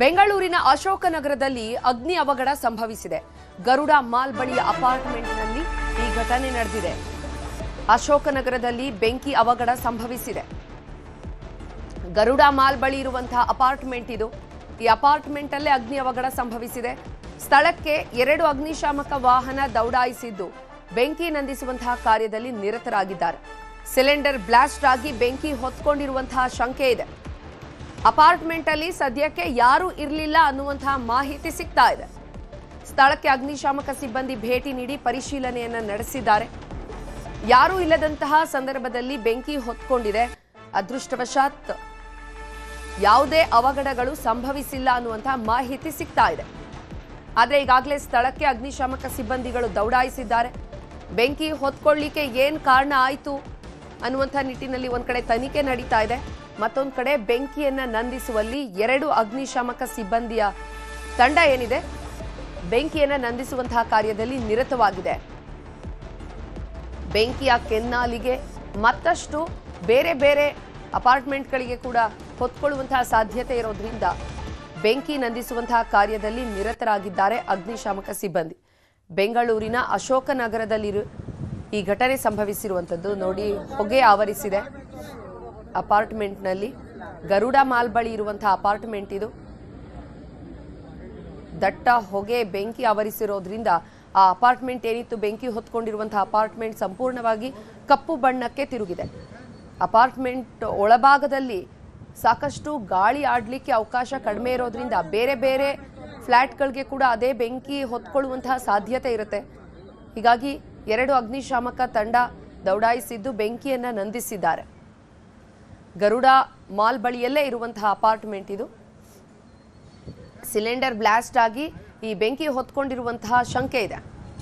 ಬೆಂಗಳೂರಿನ ಅಶೋಕನಗರದಲ್ಲಿ ಅಗ್ನಿ ಅವಘಡ ಸಂಭವಿಸಿದೆ. ಗರುಡ ಮಾಲ್ ಬಳಿಯ ಅಪಾರ್ಟ್ಮೆಂಟ್ನಲ್ಲಿ ಈ ಘಟನೆ ನಡೆದಿದೆ. ಅಶೋಕನಗರದಲ್ಲಿ ಬೆಂಕಿ ಅವಘಡ ಸಂಭವಿಸಿದೆ. ಗರುಡ ಮಾಲ್ ಬಳಿ ಇರುವಂತಹ ಅಪಾರ್ಟ್ಮೆಂಟ್ ಇದು. ಈ ಅಪಾರ್ಟ್ಮೆಂಟ್ ಅಲ್ಲೇ ಅಗ್ನಿ ಅವಘಡ ಸಂಭವಿಸಿದೆ. ಸ್ಥಳಕ್ಕೆ 2 ಅಗ್ನಿಶಾಮಕ ವಾಹನ ದೌಡಾಯಿಸಿದ್ದು ಬೆಂಕಿ ನಂದಿಸುವಂತಹ ಕಾರ್ಯದಲ್ಲಿ ನಿರತರಾಗಿದ್ದಾರೆ. ಸಿಲಿಂಡರ್ ಬ್ಲಾಸ್ಟ್ ಆಗಿ ಬೆಂಕಿ ಹೊತ್ಕೊಂಡಿರುವಂತಹ ಶಂಕೆ ಇದೆ. ಅಪಾರ್ಟ್ಮೆಂಟ್ ಅಲ್ಲಿ ಸದ್ಯಕ್ಕೆ ಯಾರೂ ಇರಲಿಲ್ಲ ಅನ್ನುವಂತಹ ಮಾಹಿತಿ ಸಿಗ್ತಾ ಇದೆ. ಸ್ಥಳಕ್ಕೆ ಅಗ್ನಿಶಾಮಕ ಸಿಬ್ಬಂದಿ ಭೇಟಿ ನೀಡಿ ಪರಿಶೀಲನೆಯನ್ನ ನಡೆಸಿದ್ದಾರೆ. ಯಾರೂ ಇಲ್ಲದಂತಹ ಸಂದರ್ಭದಲ್ಲಿ ಬೆಂಕಿ ಹೊತ್ಕೊಂಡಿದೆ. ಅದೃಷ್ಟವಶಾತ್ ಯಾವುದೇ ಅವಘಡಗಳು ಸಂಭವಿಸಿಲ್ಲ ಅನ್ನುವಂತಹ ಮಾಹಿತಿ ಸಿಗ್ತಾ ಇದೆ. ಆದರೆ ಈಗಾಗಲೇ ಸ್ಥಳಕ್ಕೆ ಅಗ್ನಿಶಾಮಕ ಸಿಬ್ಬಂದಿಗಳು ದೌಡಾಯಿಸಿದ್ದಾರೆ. ಬೆಂಕಿ ಹೊತ್ಕೊಳ್ಳಿಕ್ಕೆ ಏನ್ ಕಾರಣ ಆಯಿತು ಅನ್ನುವಂಥ ನಿಟ್ಟಿನಲ್ಲಿ ಒಂದ್ ಕಡೆ ತನಿಖೆ ನಡೀತಾ ಇದೆ. ಮತ್ತೊಂದು ಕಡೆ ಬೆಂಕಿಯನ್ನ ನಂದಿಸುವಲ್ಲಿ 2 ಅಗ್ನಿಶಾಮಕ ಸಿಬ್ಬಂದಿಯ ತಂಡ ಏನಿದೆ ಬೆಂಕಿಯನ್ನ ನಂದಿಸುವಂತಹ ಕಾರ್ಯದಲ್ಲಿ ನಿರತವಾಗಿದೆ. ಬೆಂಕಿಯ ಕೆನ್ನಾಲಿಗೆ ಮತ್ತಷ್ಟು ಬೇರೆ ಬೇರೆ ಅಪಾರ್ಟ್ಮೆಂಟ್ಗಳಿಗೆ ಕೂಡ ಹೊತ್ಕೊಳ್ಳುವಂತಹ ಸಾಧ್ಯತೆ ಇರೋದ್ರಿಂದ ಬೆಂಕಿ ನಂದಿಸುವಂತಹ ಕಾರ್ಯದಲ್ಲಿ ನಿರತರಾಗಿದ್ದಾರೆ ಅಗ್ನಿಶಾಮಕ ಸಿಬ್ಬಂದಿ. ಬೆಂಗಳೂರಿನ ಅಶೋಕನಗರದಲ್ಲಿ ಈ ಘಟನೆ ಸಂಭವಿಸಿರುವಂಥದ್ದು. ನೋಡಿ, ಹೊಗೆ ಆವರಿಸಿದೆ ಅಪಾರ್ಟ್ಮೆಂಟ್ನಲ್ಲಿ. ಗರುಡ ಮಾಲ್ ಬಳಿ ಇರುವಂತಹ ಅಪಾರ್ಟ್ಮೆಂಟ್ ಇದು. ದಟ್ಟ ಹೊಗೆ ಬೆಂಕಿ ಆವರಿಸಿರೋದ್ರಿಂದ ಆ ಅಪಾರ್ಟ್ಮೆಂಟ್ ಏನಿತ್ತು ಬೆಂಕಿ ಹೊತ್ಕೊಂಡಿರುವಂತಹ ಅಪಾರ್ಟ್ಮೆಂಟ್ ಸಂಪೂರ್ಣವಾಗಿ ಕಪ್ಪು ಬಣ್ಣಕ್ಕೆ ತಿರುಗಿದೆ. ಅಪಾರ್ಟ್ಮೆಂಟ್ ಒಳಭಾಗದಲ್ಲಿ ಸಾಕಷ್ಟು ಗಾಳಿ ಆಡಲಿಕ್ಕೆ ಅವಕಾಶ ಕಡಿಮೆ ಇರೋದ್ರಿಂದ ಬೇರೆ ಬೇರೆ ಫ್ಲ್ಯಾಟ್ಗಳಿಗೆ ಕೂಡ ಅದೇ ಬೆಂಕಿ ಹೊತ್ಕೊಳ್ಳುವಂತಹ ಸಾಧ್ಯತೆ ಇರುತ್ತೆ. ಹೀಗಾಗಿ 2 ಅಗ್ನಿಶಾಮಕ ತಂಡ ದೌಡಾಯಿಸಿದ್ದು ಬೆಂಕಿಯನ್ನ ನಂದಿಸಿದ್ದಾರೆ. ಗರುಡ ಮಾಲ್ ಬಳಿಯಲ್ಲೇ ಇರುವಂತಹ ಅಪಾರ್ಟ್ಮೆಂಟ್ ಇದು. ಸಿಲಿಂಡರ್ ಬ್ಲಾಸ್ಟ್ ಆಗಿ ಈ ಬೆಂಕಿ ಹೊತ್ಕೊಂಡಿರುವಂತಹ ಶಂಕೆ ಇದೆ.